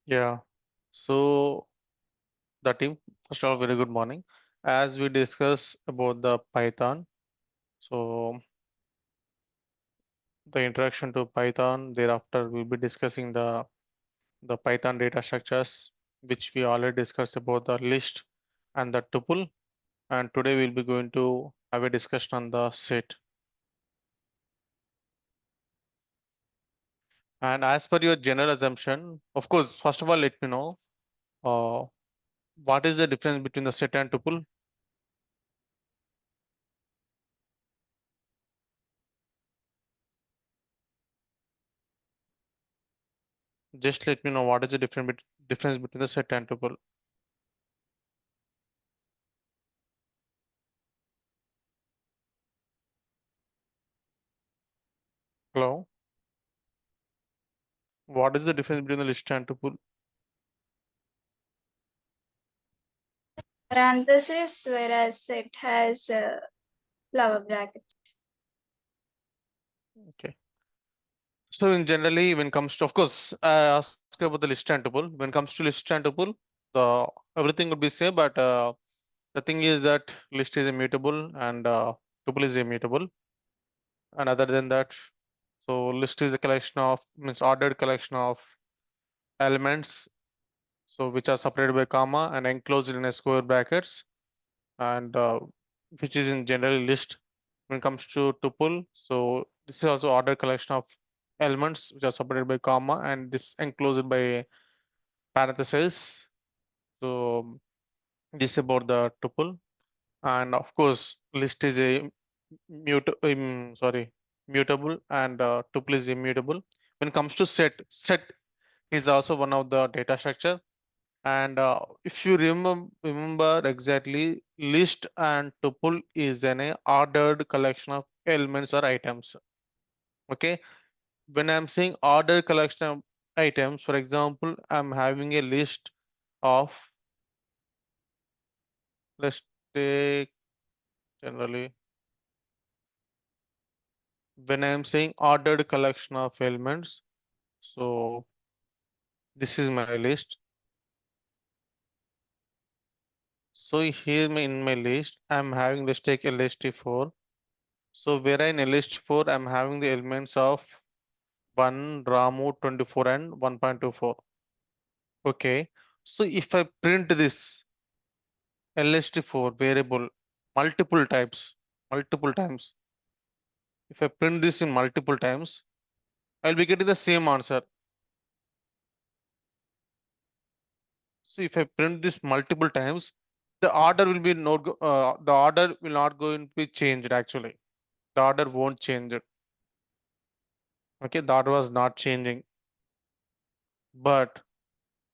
Yeah. So the team, first of all, very good morning. As we discuss about the Python, so the introduction to Python, thereafter we'll be discussing the Python data structures, which we already discussed about the list and the tuple. And today we'll be going to have a discussion on the set. And as per your general assumption, of course, first of all, let me know uh, what is the difference between the set and tuple. Just let me know what is the difference between the set and tuple. Hello. What is the difference between the list and tuple? Parenthesis, whereas it has flower brackets. Okay. So in generally, when comes to, of course, I asked about the list and tuple. When comes to list and tuple, the everything would be same, but the thing is that list is immutable and tuple is immutable. And other than that, so list is a collection of means ordered collection of elements, so which are separated by comma and enclosed in a square brackets, and which is in generally list. When it comes to tuple, so this is also ordered collection of elements which are separated by comma and this enclosed by parentheses. So this is about the tuple, and of course list is a mutable, and tuple is immutable. When it comes to set is also one of the data structure. And if you remember exactly, list and tuple is an ordered collection of elements or items. Okay, when I'm saying ordered collection of items, for example, I'm having a list of, let's take generally, when I'm saying ordered collection of elements, so this is my list. So here in my list, I'm having, let's take a list 4. So where in a list 4, I'm having the elements of 1, Ramu 24 and 1.24. Okay. So if I print this lst4 variable multiple times, if I print this in multiple times, I'll be getting the same answer. So if I print this multiple times, the order will not going to be changed actually. The order won't change it. Okay, the order was not changing. But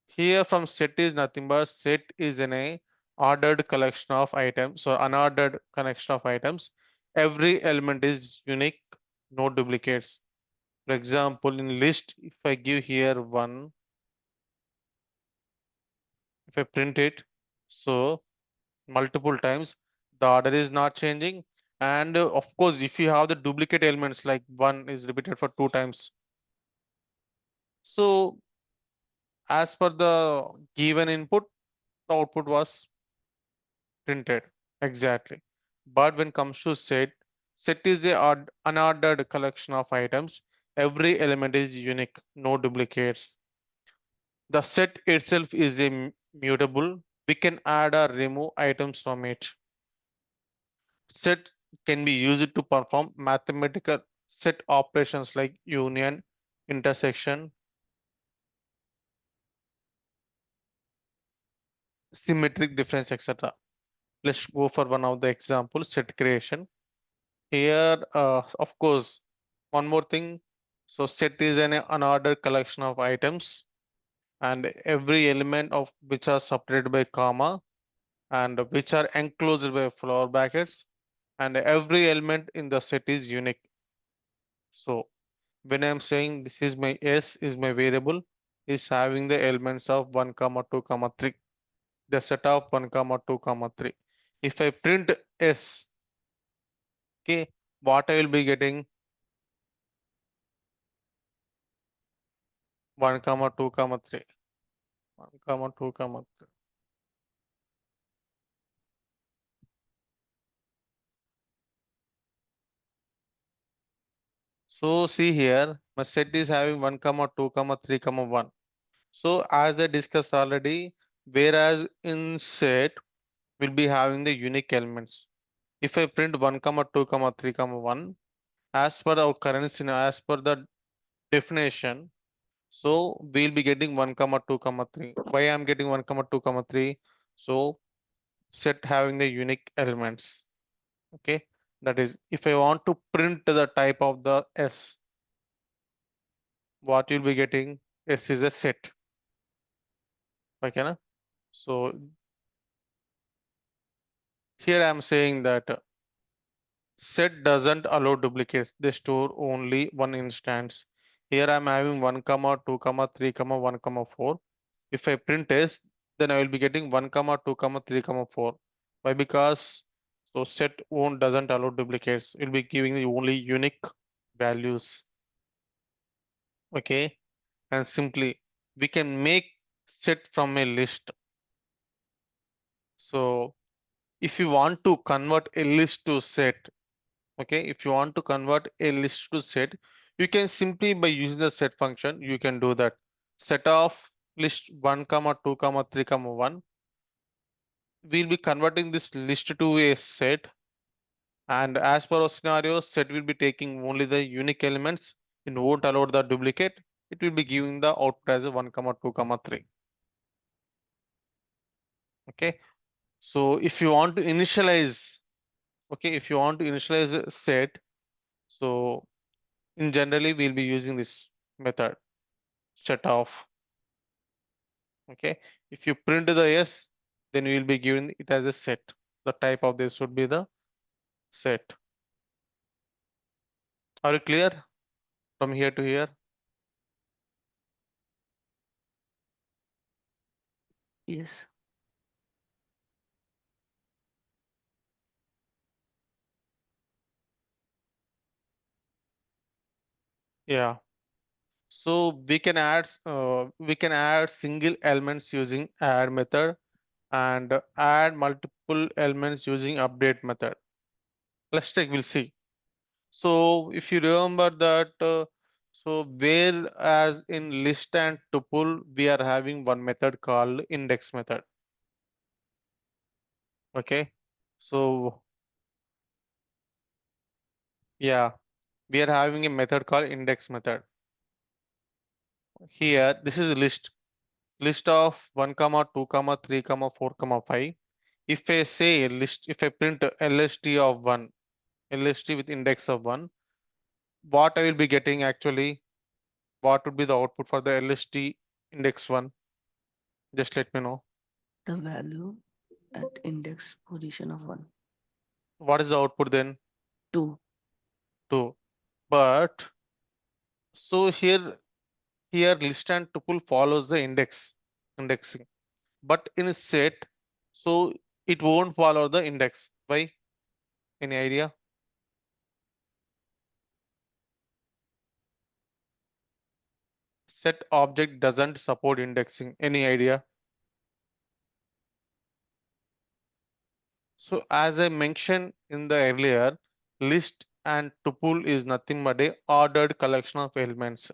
here from set is nothing but set is in a ordered collection of items or unordered collection of items. Every element is unique, no duplicates. For example, in list, if I give here one, if I print it, so multiple times, the order is not changing. And of course, if you have the duplicate elements like one is repeated for 2 times, so as per the given input, the output was printed exactly. But when comes to set is a unordered collection of items. Every element is unique, no duplicates. The set itself is a mutable. We can add or remove items from it. Set can be used to perform mathematical set operations like union, intersection, symmetric difference, etc. Let's go for one of the examples, set creation. Here, of course, one more thing. So set is an unordered collection of items, and every element of which are separated by comma and which are enclosed by flower brackets, and every element in the set is unique. So when I'm saying this is my S is my variable is having the elements of 1 comma 2 comma 3, the set of 1 comma 2 comma 3. If I print S, okay, what I will be getting 1 comma 2 comma 3. 1 comma 2 comma 3. So see here, my set is having 1 comma 2 comma 3 comma 1. So as I discussed already, whereas in set we'll be having the unique elements. If I print 1 comma 2 comma 3 comma 1, as per our current scenario, as per the definition, so we'll be getting 1 comma 2 comma 3. Why I'm getting 1 comma 2 comma 3? So set having the unique elements. Okay, that is, if I want to print the type of the S, what you'll be getting, S is a set. Okay, na? So here I'm saying that set doesn't allow duplicates. They store only one instance. Here I'm having 1 comma 2 comma 3 comma 1 comma 4. If I print S, then I will be getting 1 comma 2 comma 3 comma 4. Why? Because so set won't doesn't allow duplicates. It will be giving the only unique values. Okay, and simply we can make set from a list. So if you want to convert a list to set, okay, if you want to convert a list to set, you can simply by using the set function, you can do that. Set of list 1 comma 2 comma 3 comma 1, we'll be converting this list to a set, and as per our scenario, set will be taking only the unique elements. It won't allow the duplicate. It will be giving the output as a 1 comma 2 comma 3. Okay, so if you want to initialize, okay, if you want to initialize a set, so in generally we'll be using this method, set of. Okay, if you print the S, then we will be given it as a set. The type of this would be the set. Are you clear from here to here? Yes. Yeah. So we can add single elements using add method, and add multiple elements using update method. Let's take, we'll see. So if you remember that, so whereas in list and tuple, we are having one method called index method. Okay. So yeah, we are having a method called index method. Here, this is a list of 1 comma 2 comma 3 comma 4 comma 5. If I say list, if I print lst of 1, lst with index of 1, what I will be getting actually, what would be the output for the lst index 1? Just let me know. The value at index position of 1, What is the output then? 2. 2. But so here list and tuple follows the indexing. But in a set, so it won't follow the index. Why? Any idea? Set object doesn't support indexing. Any idea? So as I mentioned in the earlier, list and tuple is nothing but a ordered collection of elements.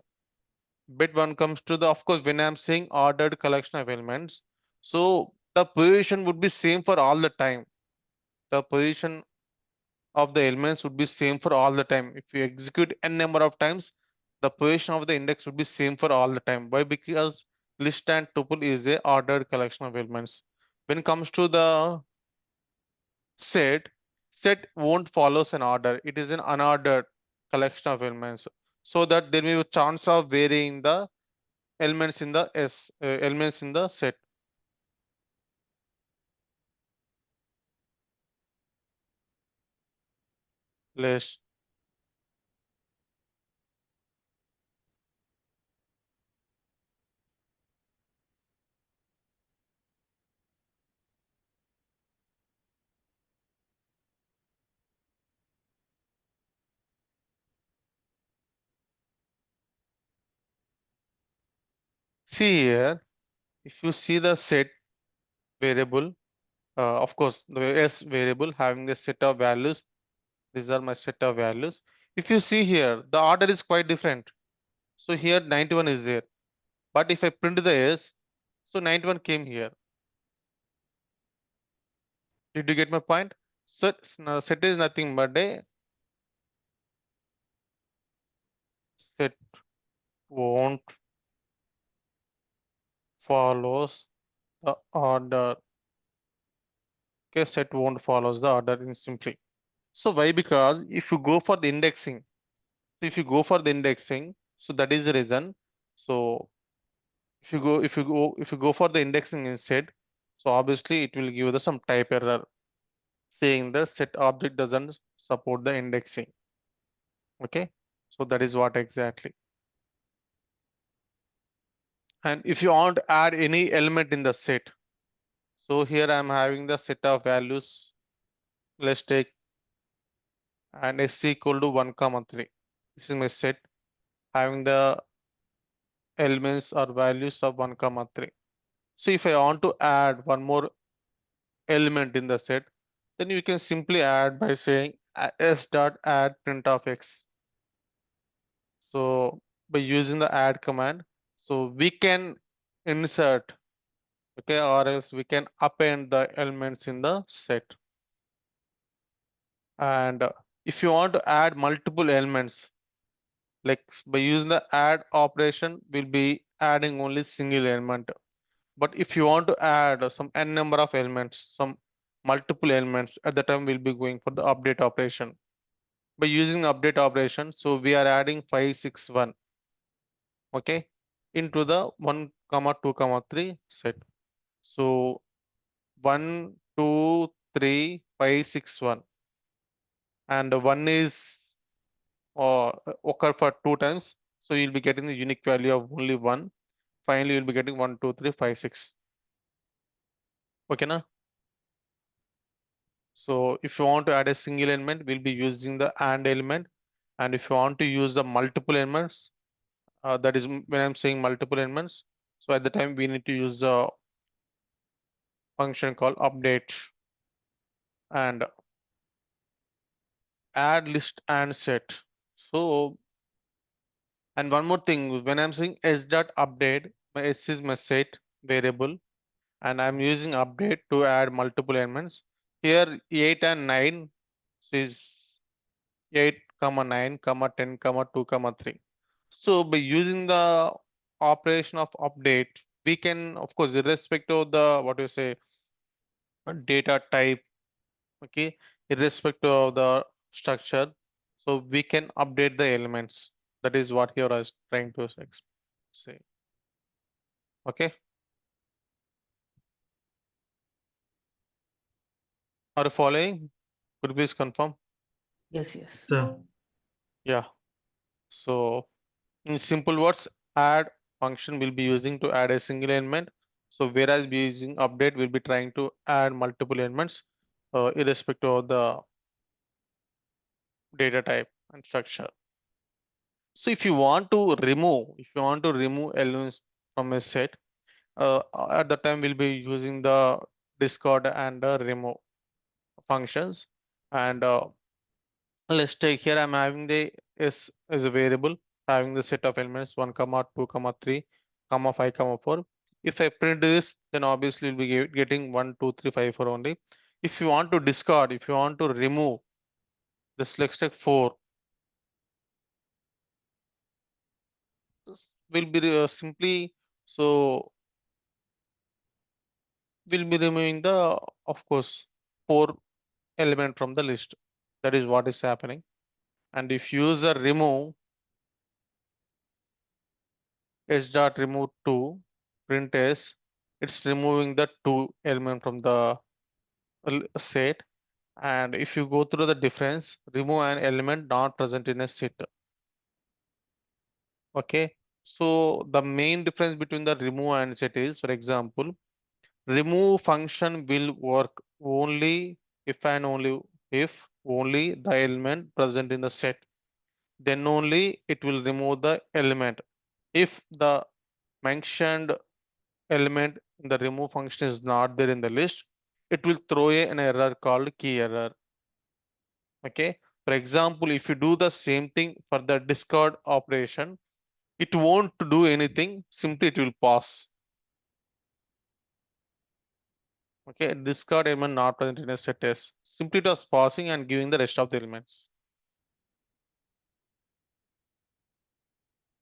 But when comes to the, of course, when I'm saying ordered collection of elements, so the position would be same for all the time. The position of the elements would be same for all the time. If you execute n number of times, the position of the index would be same for all the time. Why? Because list and tuple is a ordered collection of elements. When it comes to the set, set won't follows an order. It is an unordered collection of elements. So that there may be a chance of varying the elements in the elements in the set list. See here, if you see the set variable, of course, the S variable having the set of values, these are my set of values. If you see here, the order is quite different. So here 91 is there. But if I print the S, so 91 came here. Did you get my point? So set is nothing but a set won't follows the order. Okay, set won't follows the order in simply. So why? Because if you go for the indexing, so that is the reason. So if you go for the indexing instead, so obviously it will give you the some type error saying the set object doesn't support the indexing. Okay, so that is what exactly. And if you want to add any element in the set, so here I'm having the set of values. Let's take and s equal to 1 comma 3. This is my set having the elements or values of 1 comma 3. So if I want to add one more element in the set, then you can simply add by saying s dot add print of x. So by using the add command, so we can insert, okay, or else we can append the elements in the set. And if you want to add multiple elements, like by using the add operation, we'll be adding only single element. But if you want to add some n number of elements, some multiple elements, at the time we'll be going for the update operation. By using update operation, so we are adding 561, okay, into the 1 comma 2 comma 3 set. So 1 2 3 5 6 1, and 1 is occur for 2 times, so you'll be getting the unique value of only 1. Finally you'll be getting 1 2 3 5 6. Okay na? So if you want to add a single element, we'll be using the AND element. And if you want to use the multiple elements, that is when I'm saying multiple elements, so at the time we need to use the function called update and add list and set. So, and one more thing, when I'm saying s dot update, my s is my set variable, and I'm using update to add multiple elements. Here 8 and 9 is 8 comma 9 comma 10 comma 2 comma 3. So by using the operation of update, we can, of course, irrespective of the what you say data type, okay, irrespective of the structure, so we can update the elements. That is what here I was trying to say. Okay, are you following? Could you please confirm? Yes, yes. So, Yeah. So in simple words, add function will be using to add a single element. So whereas we using update, we'll be trying to add multiple elements, irrespective of the data type and structure. So if you want to remove elements from a set, at the time we'll be using the discard and remove functions. And let's take here I'm having the s as a variable having the set of elements 1 comma 2 comma 3 comma 5 comma 4. If I print this, then obviously we'll be getting 1 2 3 5 4 only. If you want to discard, if you want to remove this, let's take 4, this will be simply, so we'll be removing the, of course, 4 element from the list. That is what is happening. And if user remove s dot remove 2 print s, it's removing the 2 element from the set. And if you go through the difference, remove an element not present in a set. Okay, so the main difference between the remove and set is, for example, remove function will work only if and only if only the element present in the set, then only it will remove the element. If the mentioned element in the remove function is not there in the list, it will throw an error called key error. Okay. For example, if you do the same thing for the discard operation, it won't do anything, simply it will pass. Okay, discard element not present in a set S. Simply it was passing and giving the rest of the elements.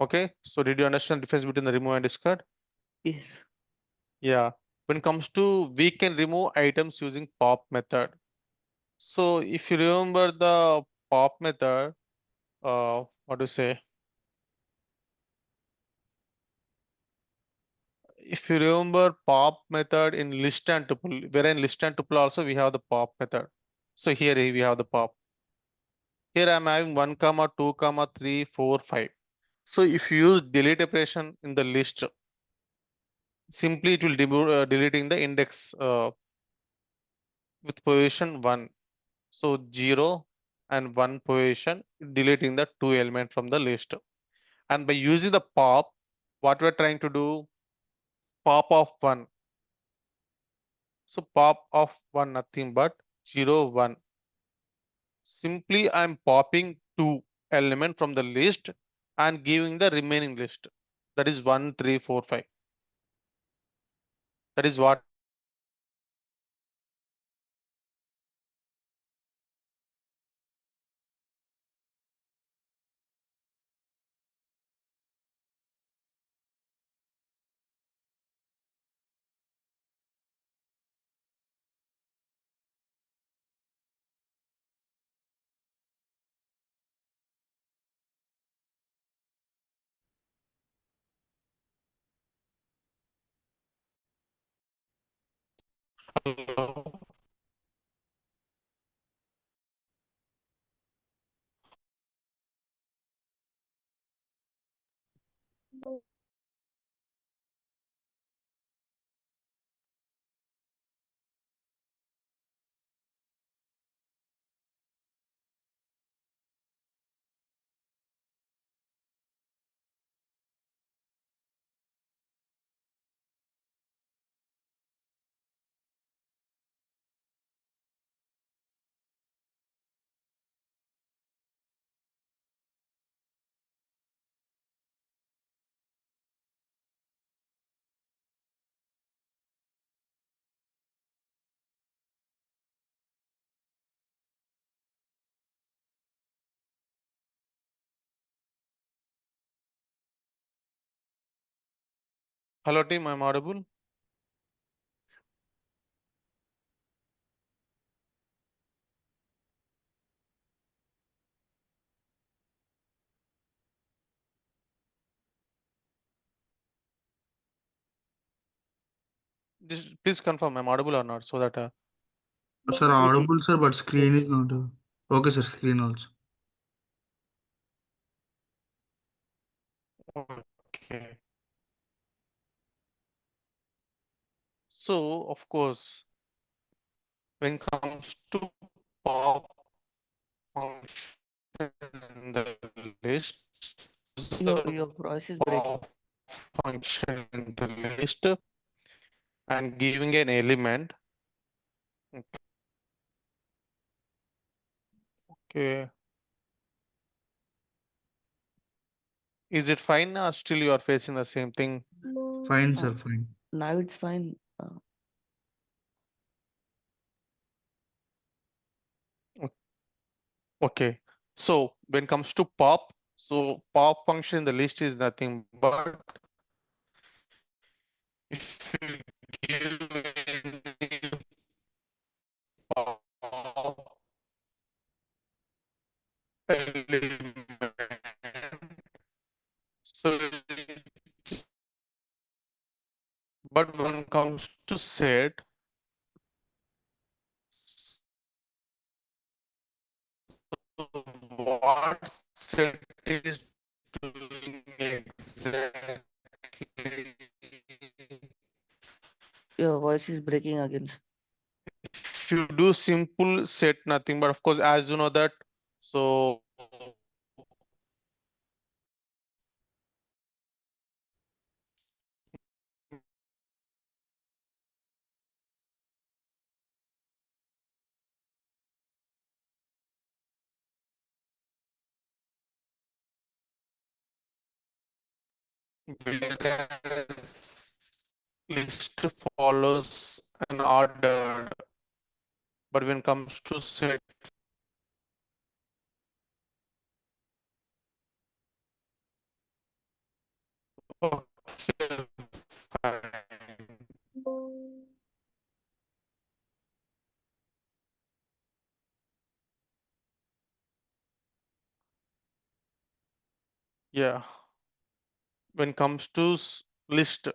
Okay, so did you understand the difference between the remove and discard? Yes. Yeah. When it comes to we can remove items using pop method. So if you remember the pop method, what do you say? If you remember pop method in list and tuple, where in list and tuple also we have the pop method. So here we have the pop. Here I'm having 1 comma 2 comma 3 4 5. So if you use delete operation in the list, simply it will deleting the index with position 1. So 0 and 1 position, deleting the 2 element from the list. And by using the pop, what we're trying to do, pop of 1. So pop of 1 nothing but 0 1. Simply I'm popping 2 element from the list and giving the remaining list, that is 1 3 4 5. That is what we are doing in the list. Hello. Hello team, I'm audible. Just please confirm I'm audible or not, so that Sir, audible, sir, but screen is not. Okay, sir, screen also. okay. So of course, when comes to pop function in the list, Your voice is breaking. pop function in the list and giving an element. Okay. Is it fine or still you are facing the same thing? Fine, Uh, sir, fine. Now it's fine. Okay. So when comes to pop, so pop function in the list is nothing but if you give any pop element, so but when it comes to set, what set is doing exactly? Your voice is breaking again. If you do simple set nothing, but of course, as you know that, so whereas list follows an order, but when comes to set, okay, fine. Yeah, when comes to list,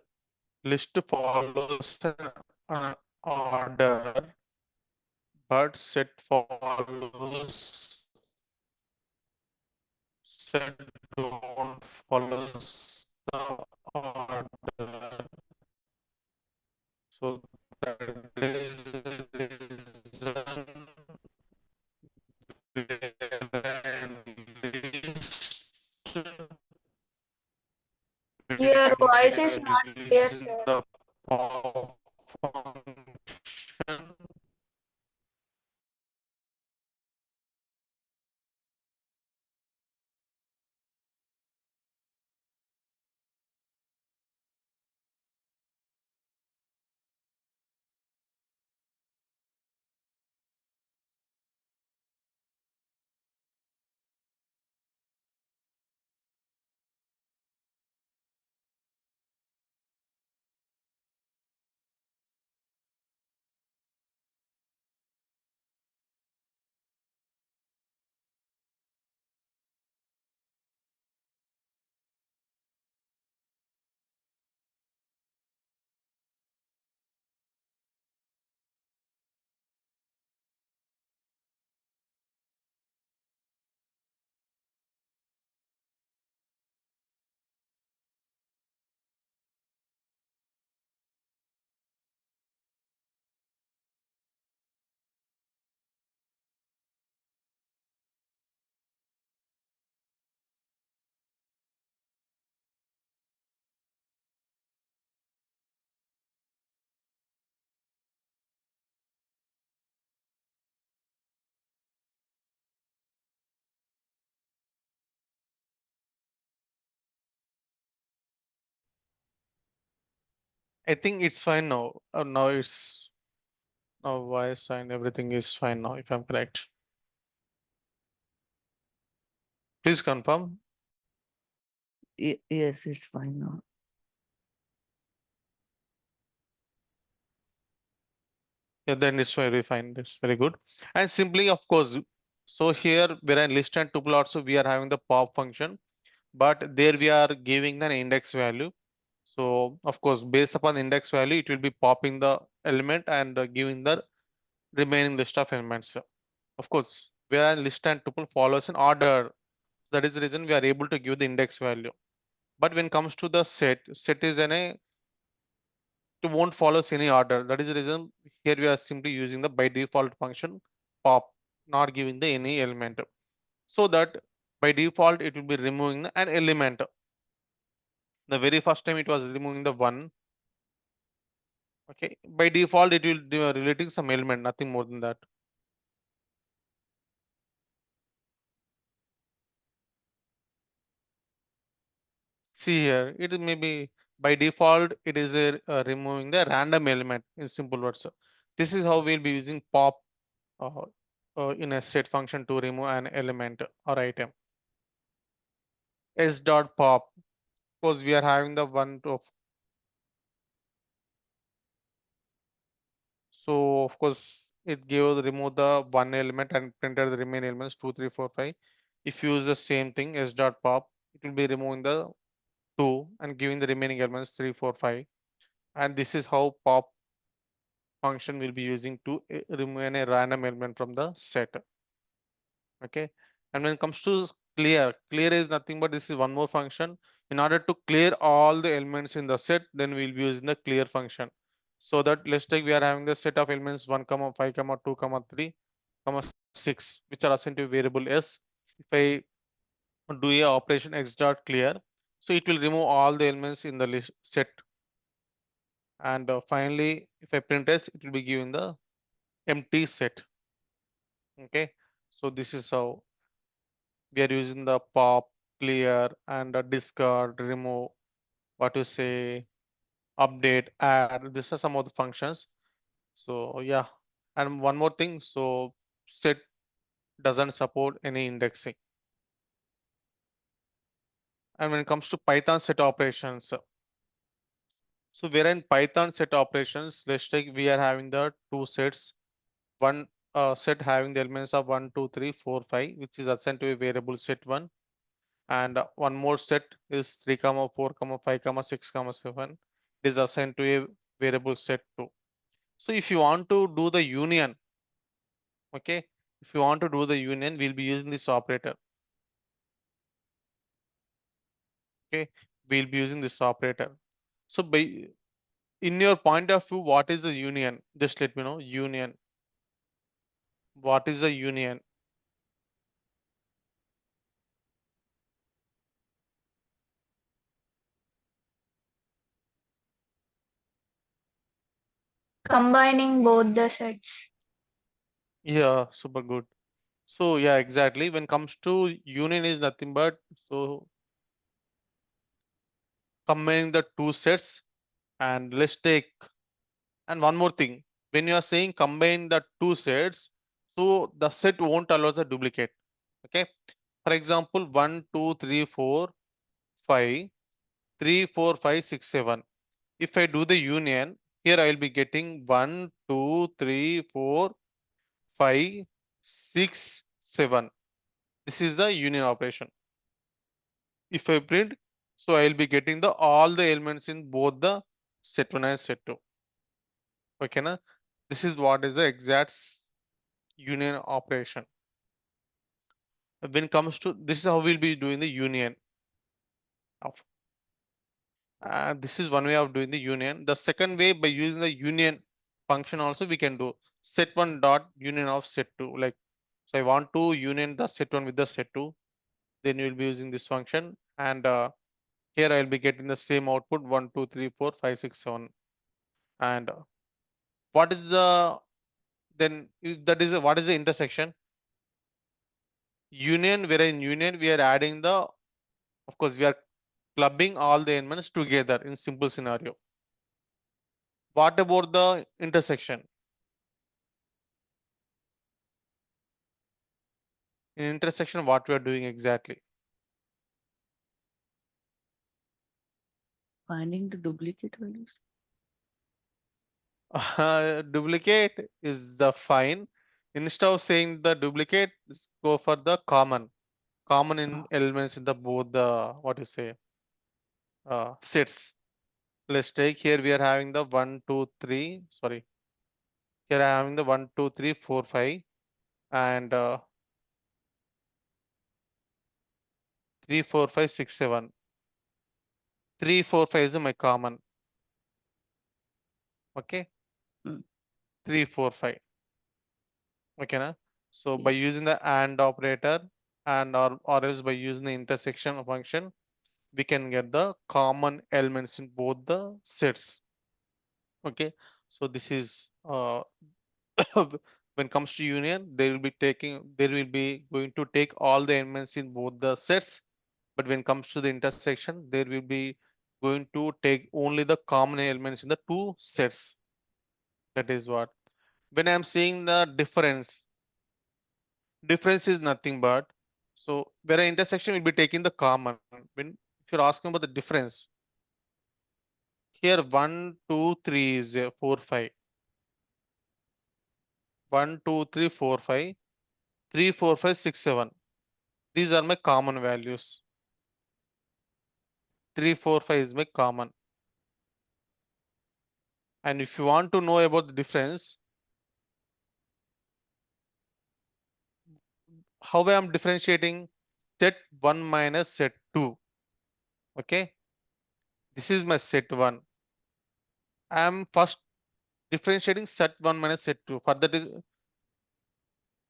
list follows an order, but set follows, set don't follows the order. So that is the reason wherein list Your when we voice is are not clear, using sir. the pop function. I think it's fine now. Now it's now voice and everything is fine now, if I'm correct. Please confirm. Yes, it's fine now. Yeah, then it's very fine. That's very good. And simply, of course, so here where I list and tuple also we are having the pop function, but there we are giving an index value. So of course, based upon the index value, it will be popping the element and giving the remaining list of elements. Of course, where list and tuple follows an order. That is the reason we are able to give the index value. But when it comes to the set, set is a it won't follow any order. That is the reason here we are simply using the by default function pop, not giving the any element. So that by default it will be removing an element. The very first time it was removing the one. Okay, by default it will do relating some element, nothing more than that. See here, it is maybe by default it is removing the random element in simple words. This is how we'll be using pop uh, in a set function to remove an element or item. S dot pop, because we are having the one of, so of course it gave remove the one element and printed the remaining elements 2 3 4 5. If you use the same thing s dot pop, it will be removing the 2 and giving the remaining elements 3 4 5. And this is how pop function will be using to remove a random element from the set. Okay, and when it comes to clear, clear is nothing but this is one more function. In order to clear all the elements in the set, then we'll be using the clear function. So that let's take we are having the set of elements 1 comma 5 comma 2 comma 3 comma 6 which are assigned to variable s. If I do a operation x dot clear, so it will remove all the elements in the list set. And finally if I print s, it will be given the empty set. Okay, so this is how we are using the pop, clear, and discard, remove what you say, update, add. These are some of the functions. So yeah, and one more thing. So set doesn't support any indexing. And when it comes to Python set operations, so we're in Python set operations. Let's take we are having the two sets. One set having the elements of 1, 2, 3, 4, 5, which is assigned to a variable set 1, and one more set is 3, 4, 5, 6, 7 is assigned to a variable set 2. So if you want to do the union, okay, if you want to do the union, we'll be using this operator. Okay, we'll be using this operator. So by in your point of view, what is the union? Just let me know. Union. What is the union? Combining both the sets. Yeah, super good. So yeah, exactly. When comes to union is nothing but so combining the two sets, and let's take and one more thing. When you are saying combine the two sets, so the set won't allow the duplicate. Okay. For example, 1, 2, 3, 4, 5, 3, 4, 5, 6, 7. If I do the union, here I will be getting 1, 2, 3, 4, 5, 6, 7. This is the union operation. If I print, so I will be getting the all the elements in both the set 1 and set 2. Okay, na? This is what is the exact union operation. When it comes to this is how we'll be doing the union of this is one way of doing the union. The second way, by using the union function also we can do set 1 dot union of set 2. Like, so I want to union the set 1 with the set 2, then you will be using this function, and here I'll be getting the same output 1, 2, 3, 4, 5, 6, 7. And what is the then that is what is the intersection? Union, where in union we are adding the, of course we are clubbing all the elements together in simple scenario. What about the intersection? In intersection, what we are doing exactly? Finding the duplicate values. Duplicate is the fine. Instead of saying the duplicate, go for the common in elements in the both the what you say sets. Let's take here we are having the 1, 2, 3. Sorry, here I am having the 1, 2, 3, 4, 5, and 3, 4, 5, 6, 7. 3, 4, 5 is my common. Okay, Mm. 3, 4, 5. Okay, na? So by Yes. using the AND operator and or else by using the intersection function, we can get the common elements in both the sets. Okay, so this is when it comes to union, they will be going to take all the elements in both the sets, but when it comes to the intersection, there will be going to take only the common elements in the two sets. That is what. When I'm seeing the difference is nothing but so where an intersection will be taking the common. When if you're asking about the difference, here 1, 2, 3 is 4, 5. 1, 2, 3, 4, 5. 3, 4, 5, 6, 7. These are my common values. 3, 4, 5 is my common. And if you want to know about the difference, how I am differentiating set 1 minus set 2. Okay, this is my set 1. I am first differentiating set 1 minus set 2. For that is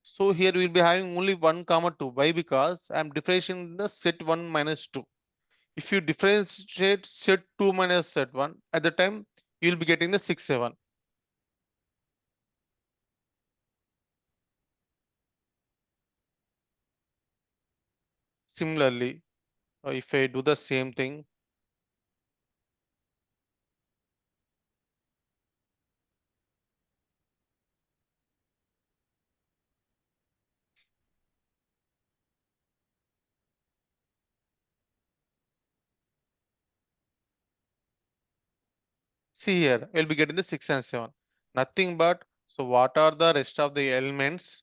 so here we'll be having only 1 comma 2. Why? Because I'm differentiating the set 1 minus 2. If you differentiate set 2 minus set 1, at the time you'll be getting the 6, 7. Similarly, if I do the same thing, See here, we'll be getting the 6 and 7. Nothing but, so what are the rest of the elements?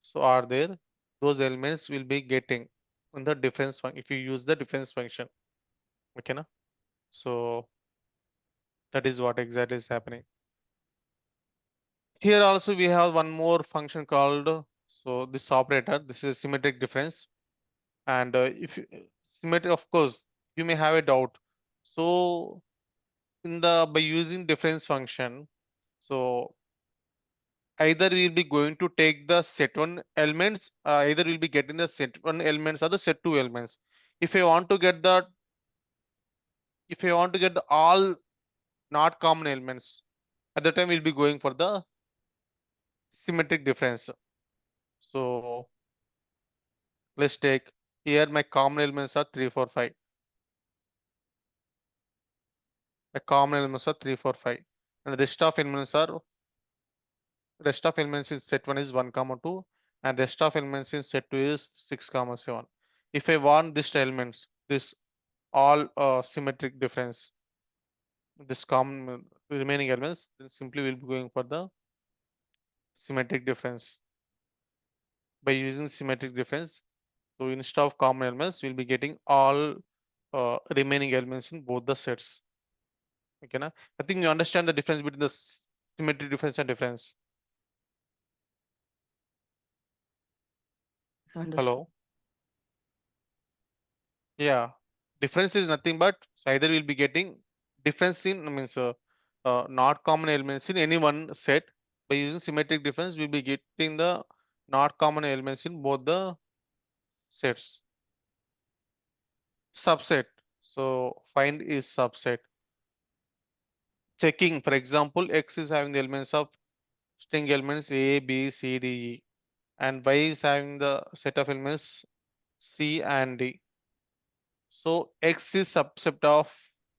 So are there, those elements will be getting in the difference function if you use the difference function. Okay, na? So that is what exactly is happening. Here also we have one more function called, so this operator, this is symmetric difference. And if you, symmetry, of course, you may have a doubt. So in the by using difference function, so either we'll be going to take the set one elements, either we'll be getting the set one elements or the set two elements. If I want to get the, if I want to get the all not common elements, at the time we'll be going for the symmetric difference. So let's take here my common elements are 3, 4, 5. The common elements are 3, 4, 5, and the rest of elements in set 1 is 1 comma 2, and rest of elements in set 2 is 6 comma 7. If I want this elements, this all symmetric difference, this common remaining elements, then simply we'll be going for the symmetric difference. By using symmetric difference, so instead of common elements, we'll be getting all remaining elements in both the sets. Okay, na? I think you understand the difference between the symmetric difference and difference. Understood. Hello. Yeah, difference is nothing but, so either we'll be getting difference in, means not common elements in any one set. By using symmetric difference, we'll be getting the not common elements in both the sets. Subset. So find is subset. Checking, for example, X is having the elements of string elements A, B, C, D, E, and Y is having the set of elements C and D. So X is subset of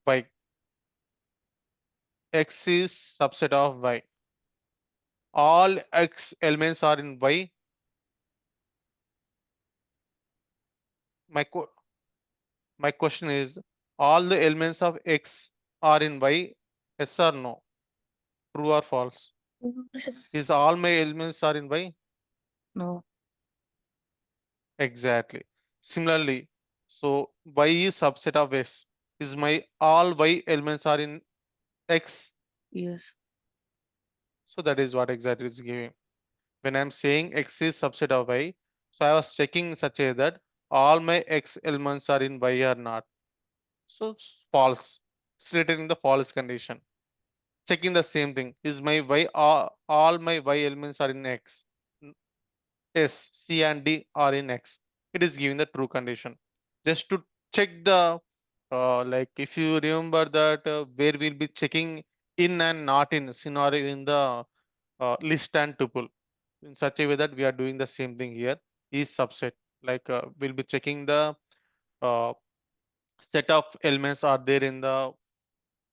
Y. X is subset of Y. All X elements are in Y. My my question is, all the elements of X are in Y? Yes or no? True or false? Is all my elements are in Y? No. Exactly. Similarly, so Y is subset of X. Is my all Y elements are in X? Yes. So that is what exactly is giving. When I'm saying X is subset of Y, so I was checking such a that all my X elements are in Y or not. So it's false. It's written in the false condition. Checking the same thing. Is my Y, all my Y elements are in X? Yes, C and D are in X. It is giving the true condition. Just to check the, like if you remember that where we'll be checking in and not in scenario in the list and tuple, in such a way that we are doing the same thing here is subset. Like we'll be checking the uh, set of elements are there in the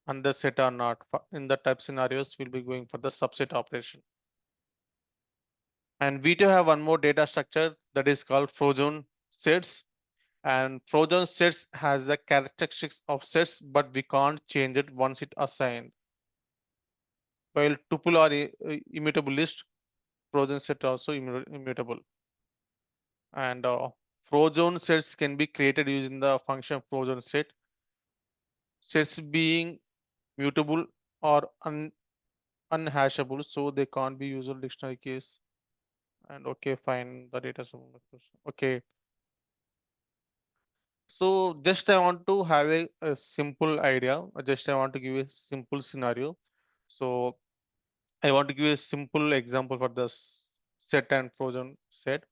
under set or not. In the type scenarios, we'll be going for the subset operation. And we do have one more data structure that is called frozen sets. And frozen sets has the characteristics of sets, but we can't change it once it assigned. While tuple are immutable list, frozen set also immutable. And frozen sets can be created using the function frozen set. Sets being mutable or unhashable, so they can't be used in dictionary case. And okay, fine, the data okay. So just I want to have a simple idea, or just I want to give a simple scenario. So I want to give a simple example for this set and frozen set.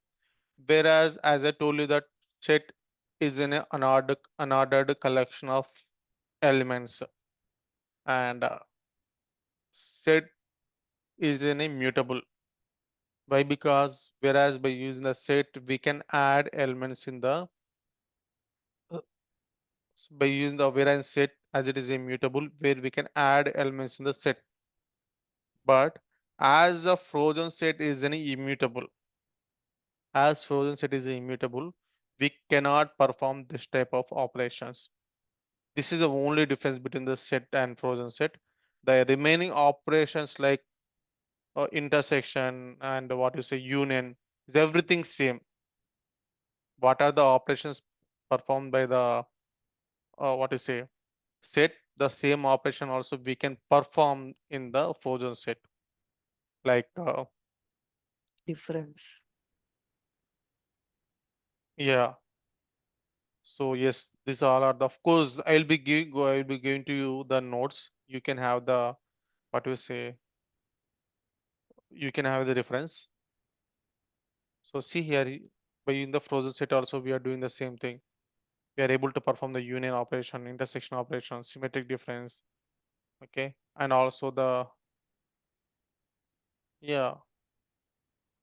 Whereas as I told you that set is in a unordered collection of elements, and set is in a mutable. Why? Because whereas by using the set we can add elements in the uh, by using the whereas set as it is immutable where we can add elements in the set. But as the frozen set is an immutable, as frozen set is immutable, we cannot perform this type of operations. This is the only difference between the set and frozen set. the remaining operations like intersection and what you say union is everything same. What are the operations performed by the what you say set? The same operation also we can perform in the frozen set, like Difference. yeah. So yes, these all are the, of course I'll be giving to you the notes. You can have the what you say, you can have the reference. So see here, by in the frozen set also we are doing the same thing. We are able to perform the union operation, intersection operation, symmetric difference. Okay, and also the, yeah,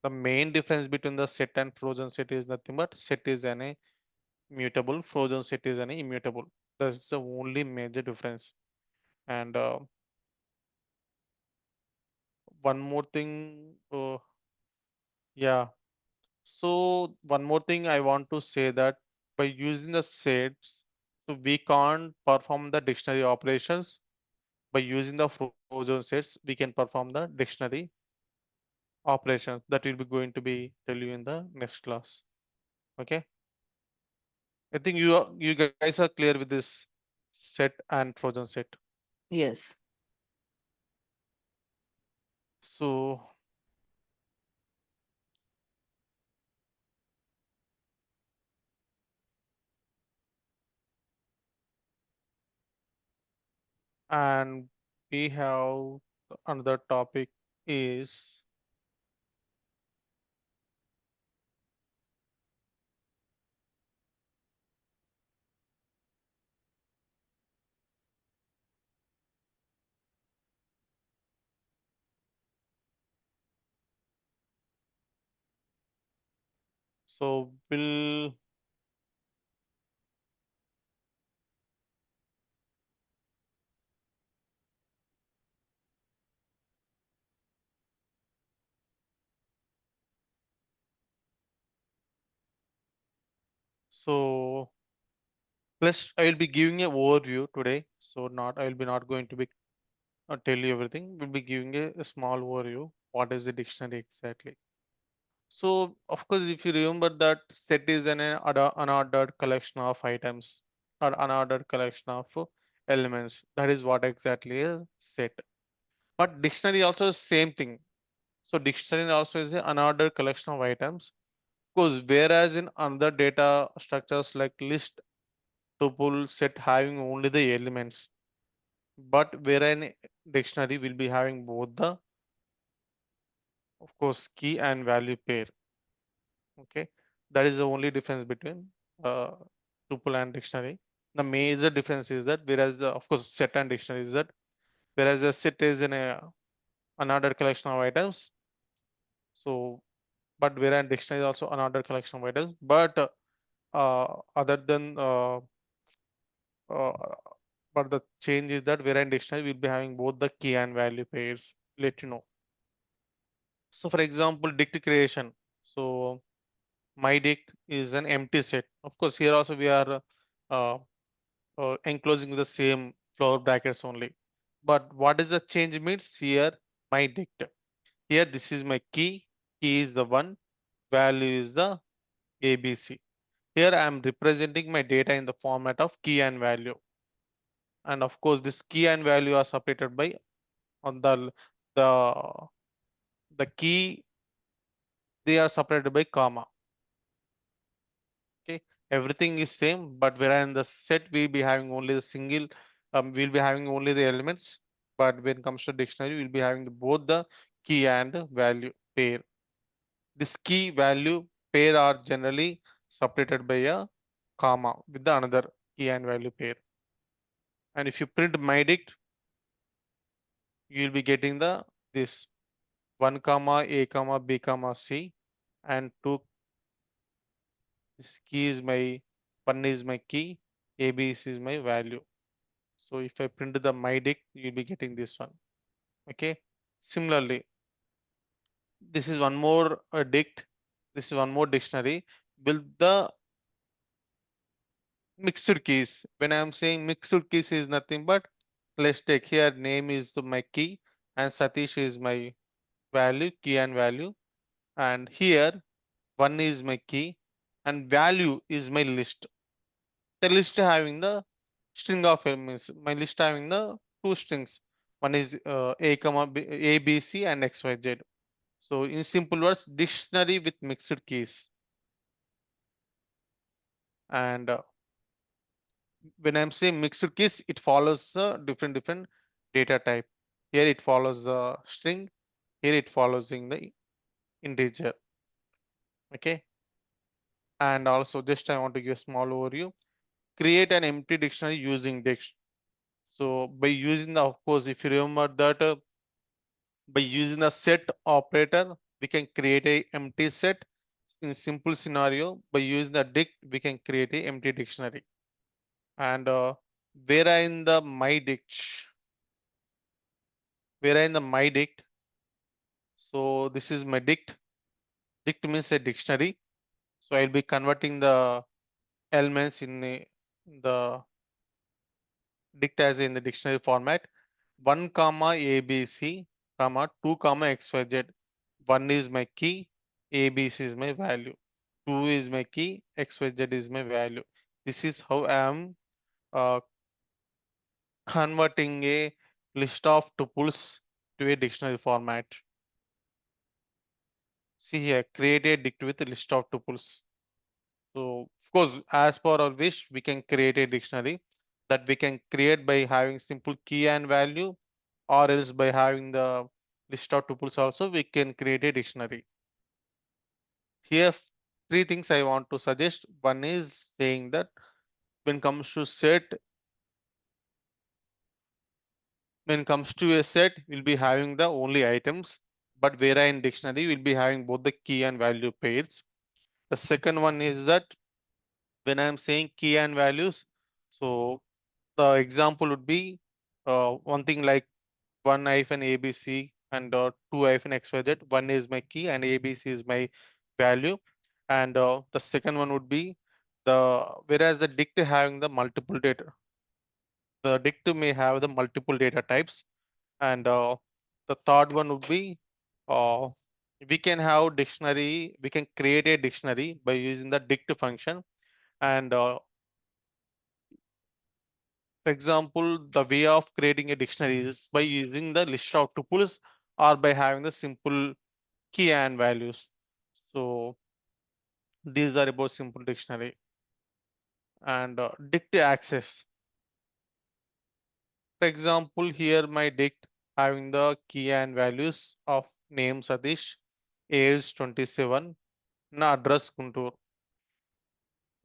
the main difference between the set and frozen set is nothing but set is an mutable, frozen set is an immutable. That's the only major difference. And one more thing, yeah. So one more thing I want to say that by using the sets, so we can't perform the dictionary operations. By using the frozen sets, we can perform the dictionary operations that will be going to be tell you in the next class. Okay. I think you guys are clear with this set and frozen set. Yes. So and we have another topic is so we'll so plus I will be giving a overview today. So not I will be not going to be tell you everything. We'll be giving a small overview. What is the dictionary exactly? So of course, if you remember that set is an unordered collection of items or unordered collection of elements. That is what exactly is set. But dictionary also is same thing. So dictionary also is an unordered collection of items. Because whereas in other data structures like list, tuple, set having only the elements, but wherein dictionary will be having both the, of course, key and value pair. Okay, that is the only difference between uh, tuple and dictionary. The major difference is that whereas the, of course, set and dictionary is that whereas the set is in a unordered collection of items. So but whereas dictionary is also unordered collection of items, but other than uh, but the change is that wherein dictionary will be having both the key and value pairs. Let you know. So for example, dict creation. So my dict is an empty set. Of course, here also we are uh, enclosing the same floor brackets only. But what is the change means here? My dict. Here this is my key. Key is the one. Value is the ABC. Here I am representing my data in the format of key and value. And of course, this key and value are separated by on the the key, they are separated by comma. Okay, everything is same, but whereas in the set we'll be having only the single, we'll be having only the elements. But when it comes to dictionary, we'll be having both the key and value pair. This key value pair are generally separated by a comma with the another key and value pair. And if you print my dict, you'll be getting the this 1 comma a comma b comma c, and 2, this key is my 1 is my key, abc is my value. So if I print the my dict, you'll be getting this one. Okay, similarly this is one more dict, this is one more dictionary with the mixed keys. When I am saying mixed keys is nothing but let's take here name is my key and Satish is my value, key and value. And here one is my key and value is my list. The list having the string of elements. My list having the two strings. One is a comma b, a b c and x y z. So in simple words, dictionary with mixed keys. And when I'm saying mixed keys, it follows different data type. Here it follows the string. Here it follows in the integer. Okay. And also just I want to give a small overview. Create an empty dictionary using dict. So by using the, of course, if you remember that by using the set operator, we can create a empty set. In simple scenario, by using the dict, we can create a empty dictionary. And where I in the my dict, where I in the my dict. So this is my dict. Dict means a dictionary. So I'll be converting the elements in the dict as in the dictionary format. 1 comma ABC comma 2 comma XYZ. 1 is my key, ABC is my value. 2 is my key, XYZ is my value. This is how I am uh, converting a list of tuples to a dictionary format. See here, create a dict with a list of tuples. So of course, as per our wish, we can create a dictionary that we can create by having simple key and value, or else by having the list of tuples also, we can create a dictionary. Here, three things I want to suggest. One is saying that when comes to set, when comes to a set, we'll be having the only items, but where in dictionary, we'll be having both the key and value pairs. The second one is that when I'm saying key and values, so the example would be one thing like 1 hyphen ABC and 2 hyphen XYZ. One is my key and ABC is my value. And the second one would be whereas the dict having the multiple data, the dict may have the multiple data types. And the third one would be uh, we can have dictionary, we can create a dictionary by using the dict function. And for example, the way of creating a dictionary is by using the list of tuples or by having the simple key and values. So these are about simple dictionary. And dict access. For example, here my dict having the key and values of name Satish, age 27, na address Guntur.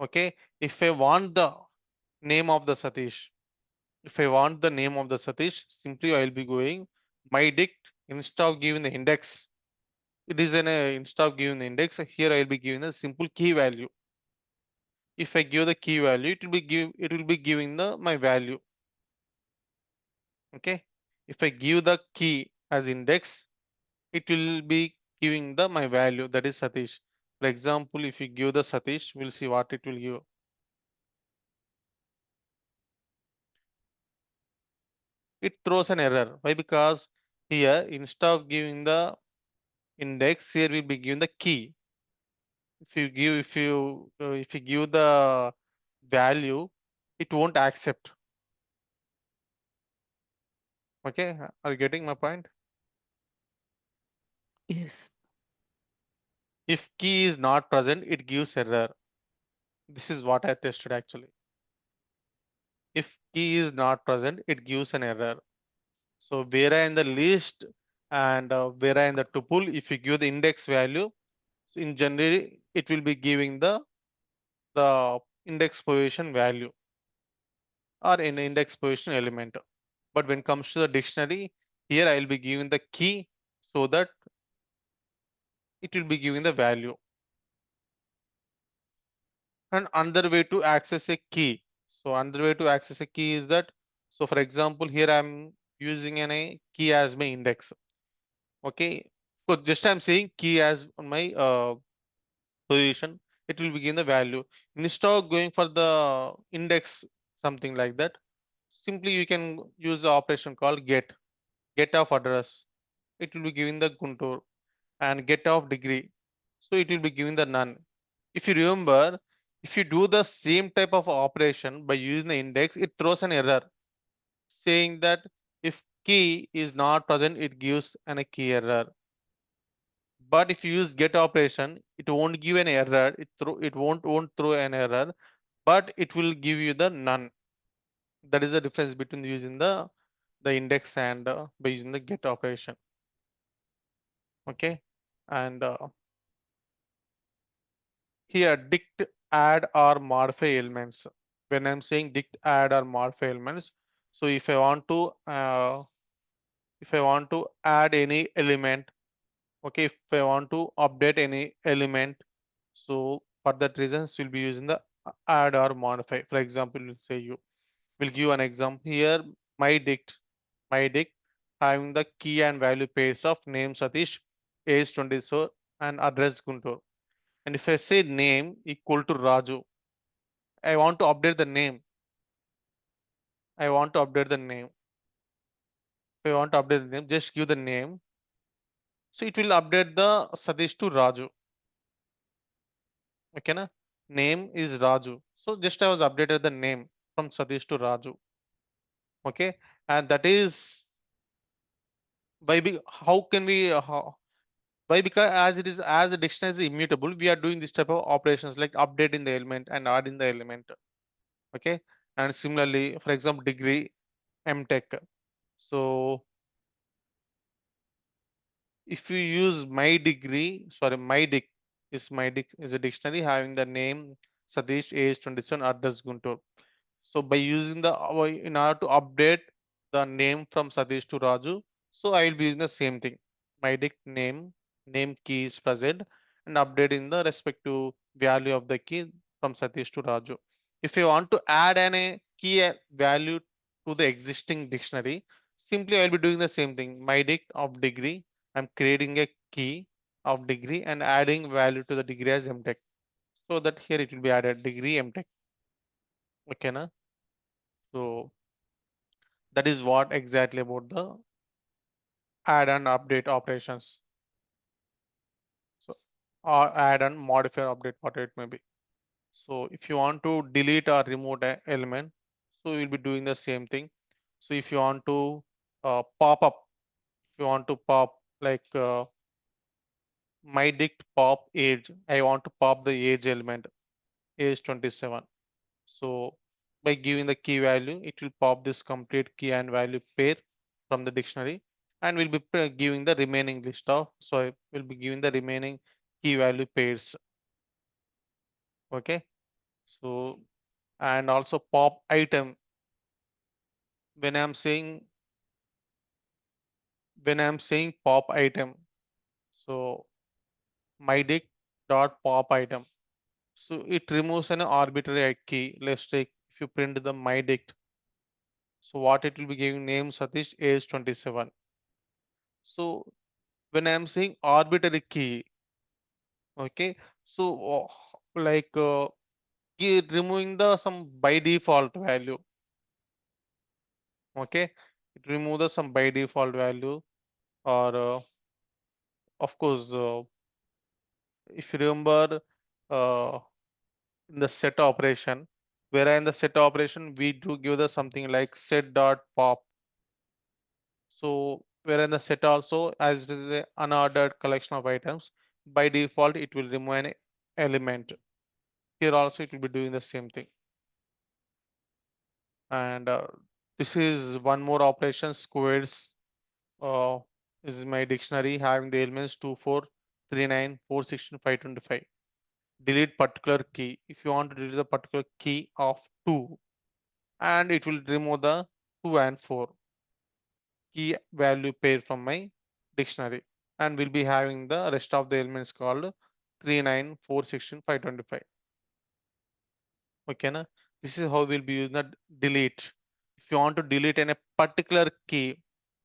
Okay, if I want the name of the Satish, if I want the name of the Satish, simply I will be going my dict instead of giving the index. It is an instead of giving the index, here I will be giving a simple key value. If I give the key value, it will be giving the my value. Okay. If I give the key as index, it will be giving the my value, that is Satish. For example, if you give the Satish, we'll see what it will give. It throws an error. Why? Because here instead of giving the index, here we'll be giving the key. If you give the value, it won't accept. Okay, are you getting my point? Yes. If key is not present, it gives error. This is what I tested actually. If key is not present, it gives an error. So where in the list and where in the tuple, if you give the index value, so in general, it will be giving the index position value or an index position element. But when it comes to the dictionary, here I will be giving the key so that it will be giving the value. And another way to access a key. So another way to access a key is that, so for example, here I'm using a key as my index. Okay. So just I'm saying key as on my position, it will be given the value. Instead of going for the index, something like that. simply you can use the operation called get of address. It will be giving the Guntur, and get of degree. So it will be giving the none. If you remember, if you do the same type of operation by using the index, it throws an error saying that if key is not present, it gives a key error. But if you use get operation, it won't give an error. It won't throw an error, but it will give you the none. That is the difference between using the index and by using the get operation. Okay, and here dict, add or modify elements. When I'm saying dict, add or modify elements, so if I want to add any element, okay, if I want to update any element, so for that reasons we'll be using the add or modify. For example, we'll say you will give an example here. My dict having the key and value pairs of name Satish, age 24, and address Guntur. And if I say name equal to Raju, I want to update the name. I want to update the name. If I want to update the name, just give the name. So it will update the Satish to Raju. Okay, na? Name is Raju. So just I was updated the name from Satish to Raju. Okay, and that is how can we why? Because as a dictionary is immutable, we are doing this type of operations like updating the element and adding the element. Okay, and similarly, for example, degree, MTech. So if you use my dic is a dictionary having the name Satish, age 27, address Guntur. So by using in order to update the name from Satish to Raju, so I will be using the same thing. My dict name key is present, and updating the respective value of the key from Satish to Raju. If you want to add a key value to the existing dictionary, simply I'll be doing the same thing. My dict of degree, I'm creating a key of degree and adding value to the degree as MTech. So that here it will be added degree MTech. Okay, na? So that is what exactly about the add and update operations. So or add and modify or update what it may be. So if you want to delete or remove an element, so you'll be doing the same thing. So if you want to pop up, if you want to pop like my dict pop age, I want to pop the age element, age 27. So by giving the key value, it will pop this complete key and value pair from the dictionary, and will be giving the remaining list of, so I will be giving the remaining key value pairs. Okay, so and also pop item. When I'm saying pop item, so my dict dot pop item. So it removes an arbitrary key. Let's take if you print the my dict. So what it will be giving name Satish, age 27. So when I'm saying arbitrary key, okay, so like removing the some by default value. Okay, it remove the some by default value, or of course if you remember uh, in the set operation, where in the set operation we do give the something like set dot pop. So where in the set also, as it is a unordered collection of items, by default it will remove an element. Here also it will be doing the same thing. And this is one more operation, squares. uh, this is my dictionary having the elements 2, 4, 3, 9, 4, 16, 5, 25. Delete particular key. If you want to delete the particular key of 2, and it will remove the 2 and 4 key value pair from my dictionary, and we'll be having the rest of the elements called 3, 9, 4, 16, 5, 25. Okay, na? This is how we'll be using the delete. If you want to delete any particular key,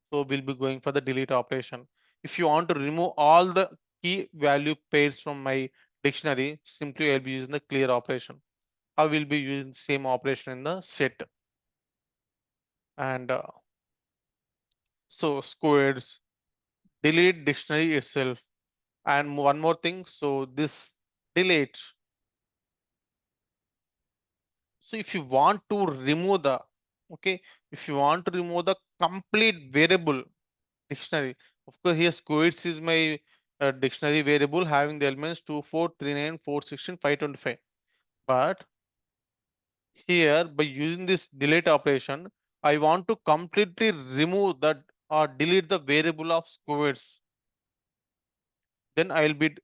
so we'll be going for the delete operation. If you want to remove all the key value pairs from my dictionary, simply I'll be using the clear operation. I will be using the same operation in the set. And so squares, delete dictionary itself. And one more thing, so this delete. So if you want to remove the, okay, if you want to remove the complete variable dictionary, of course here squares is my dictionary variable having the elements 2, 4, 3, 9, 4, 16, 525. But here by using this delete operation, I want to completely remove that or delete the variable of squares. Then I will be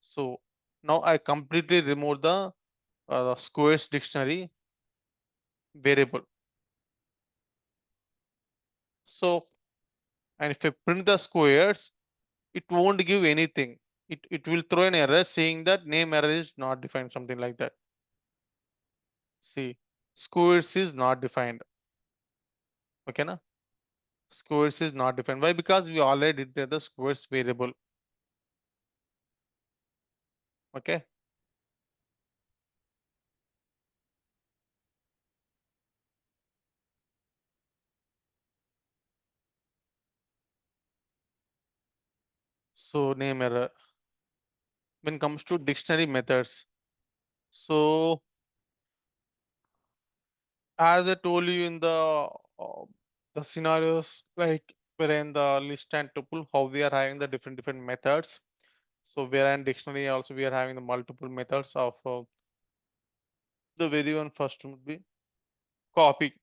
so now I completely remove the squares dictionary variable. So and if I print the squares, it won't give anything. It will throw an error saying that name error is not defined, something like that. See, squares is not defined. Okay, na? Squares is not defined. Why? Because we already did the squares variable. Okay. So name error. When it comes to dictionary methods, so as I told you in the scenarios like wherein the list and tuple, how we are having the different methods. So where in dictionary also we are having the multiple methods of the very one first would be copy.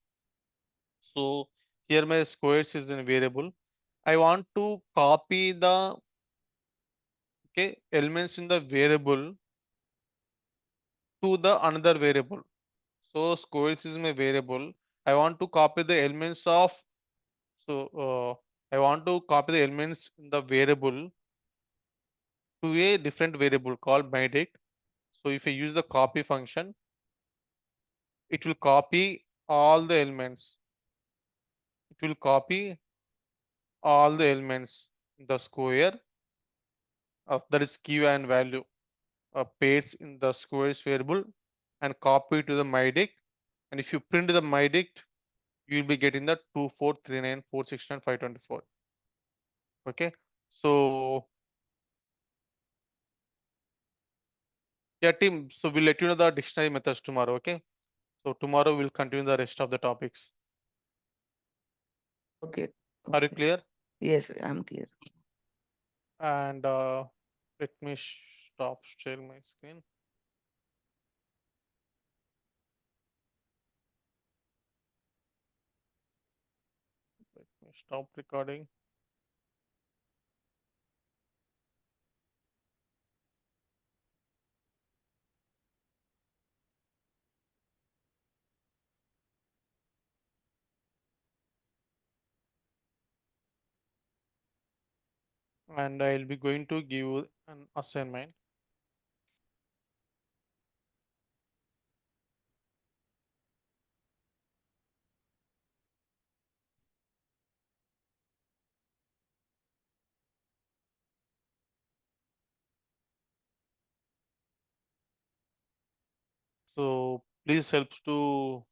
So here my squares is in a variable. I want to copy the elements in the variable to the another variable. So squares is my variable. I want to copy the elements of so I want to copy the elements in the variable to a different variable called myDict. So if I use the copy function, it will copy all the elements. It will copy all the elements in the square of that is key and value paste in the squares variable and copy to the myDict. And if you print the myDict, you will be getting the 2, 4, 3, 9, 4, 16, 524. Okay. So yeah, team. So we'll let you know the dictionary methods tomorrow. Okay. So tomorrow we'll continue the rest of the topics. Okay. Are you Okay. clear? Yes, I'm clear. And let me stop sharing my screen. Let me stop recording. And I'll be going to give you an assignment. So please help to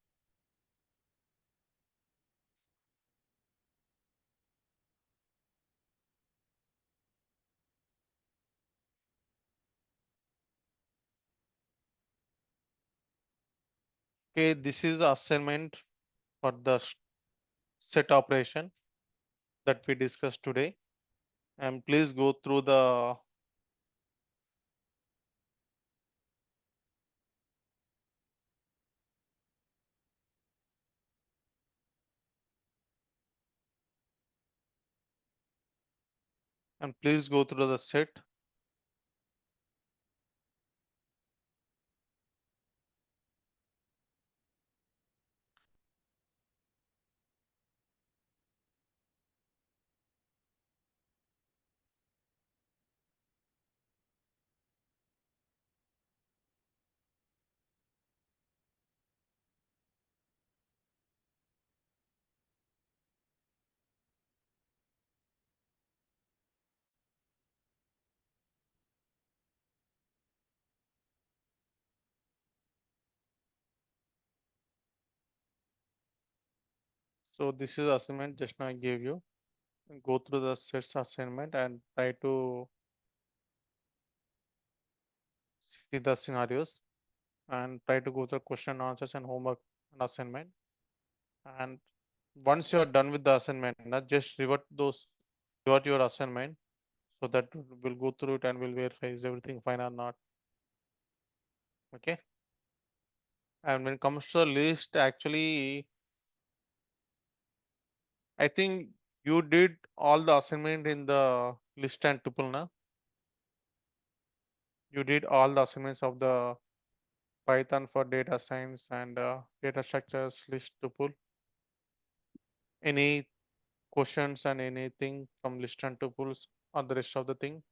okay. This is the assignment for the set operation that we discussed today. And please go through the set. So this is assignment just now I gave you. Go through the sets assignment and try to see the scenarios and try to go through question and answers and homework and assignment. And once you are done with the assignment, not just revert your assignment so that we'll go through it and we'll verify is everything fine or not. Okay. And when it comes to the list, actually, I think you did all the assignment in the list and tuple now. You did all the assignments of the Python for data science and data structures list tuple. Any questions and anything from list and tuples or the rest of the thing?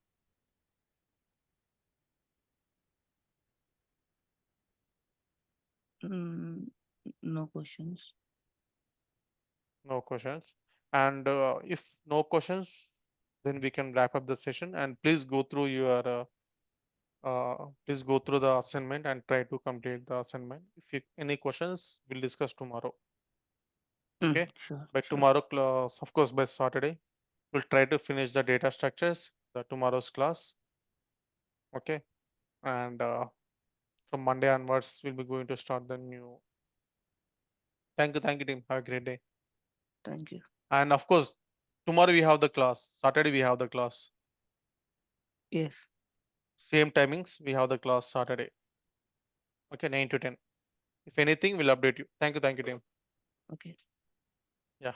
No questions. No questions. And if no questions, then we can wrap up the session. And please go through please go through the assignment and try to complete the assignment. If you any questions, we'll discuss tomorrow. Okay. Sure. By Sure. tomorrow class, of course, by Saturday, we'll try to finish the data structures, the tomorrow's class. Okay. And from Monday onwards, we'll be going to start the new. Thank you, team. Have a great day. Thank you. And of course, tomorrow we have the class. Saturday we have the class. Yes. Same timings we have the class Saturday. Okay, 9 to 10. If anything, we'll update you. Thank you, team. Okay. Yeah.